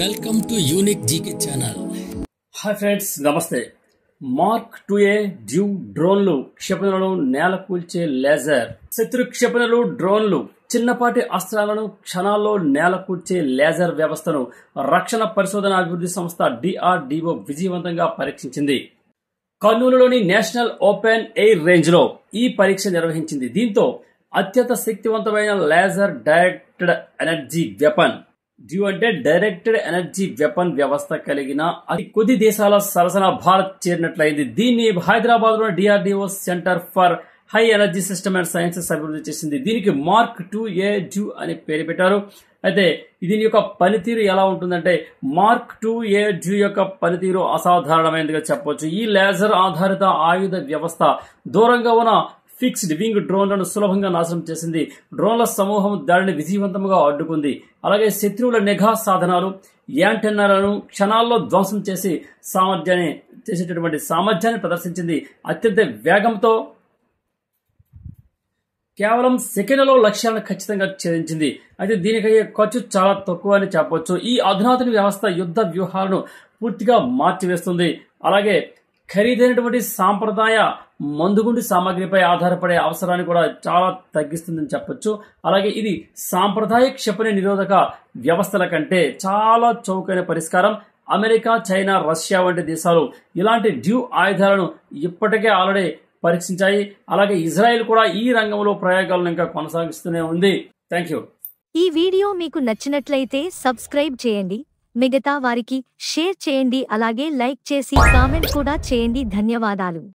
Welcome to unique GK channel. Hi friends, నమస్తే. Mark 2A due డ్రోన్లు క్షిపణులను నేల కూల్చే laser. శత్రు క్షిపణులు డ్రోన్లు చిన్నపాటి అస్త్రాలను క్షణాల్లో నేల కూల్చే లేజర్ వ్యవస్థను రక్షణ పరిశోధన అభివృద్ధి సంస్థ DRDO విజయవంతంగా పరీక్షించింది. కర్నూలులోని నేషనల్ ఓపెన్ ఎయిర్ రేంజ్ లో ఈ పరీక్ష నిర్వహించింది. దీంతో అత్యంత శక్తివంతమైన laser directed energy weapon due అంటే డైరెక్టెడ్ ఎనర్జీ వెపన్ వ్యవస్థ కలిగిన అతి కొద్ది దేశాల సరసన భారత్ చేరినట్లయింది. దీన్ని హైదరాబాద్ లో DRDO centre for high energy system and sciences అభివృద్ధి చేసింది. దీనికి మార్క్ 2A డ్యూ అని పేరు పెట్టారు. అయితే దీని యొక్క పనితీరు ఎలా ఉంటుందంటే, మార్క్ 2A డ్యూ యొక్క పనితీరు అసాధారణమైనదిగా చెప్పవచ్చు. ఈ లేజర్ ఆధారిత ఆయుధ వ్యవస్థ దూరంగా ఉన్న ఫిక్స్డ్ వింగ్ డ్రోన్లను సులభంగా నాశనం చేసింది. డ్రోన్ల సమూహం దాడిని విజయవంతంగా అడ్డుకుంది. అలాగే శత్రువుల నిఘా సాధనాలు, యాంటెన్నాలను క్షణాల్లో ధ్వంసం చేసేటటువంటి సామర్థ్యాన్ని ప్రదర్శించింది. అత్యంత వేగంతో కేవలం సెకండ్లలో లక్ష్యాలను ఖచ్చితంగా ఛేదించింది. అయితే దీనికయ్యే ఖర్చు చాలా తక్కువ అని చెప్పవచ్చు. ఈ అధునాతన వ్యవస్థ యుద్ధ వ్యూహాలను పూర్తిగా మార్చివేస్తుంది. అలాగే ఖరీదైనటువంటి సాంప్రదాయ మందుగుండు సామాగ్రిపై ఆధారపడే అవసరాన్ని కూడా చాలా తగ్గిస్తుందని చెప్పొచ్చు. అలాగే ఇది సాంప్రదాయ క్షిపణి నిరోధక వ్యవస్థల కంటే చాలా చౌకైన పరిష్కారం. అమెరికా, చైనా, రష్యా వంటి దేశాలు ఇలాంటి డ్యూ ఆయుధాలను ఇప్పటికే ఆల్రెడీ పరీక్షించాయి. అలాగే ఇజ్రాయెల్ కూడా ఈ రంగంలో ప్రయోగాలను ఇంకా కొనసాగిస్తూనే ఉంది. Thank you. ఈ వీడియో మీకు నచ్చినట్లయితే సబ్స్క్రైబ్ చేయండి, మిగతా వారికి షేర్ చేయండి, అలాగే లైక్ చేసి కామెంట్ కూడా చేయండి. ధన్యవాదాలు.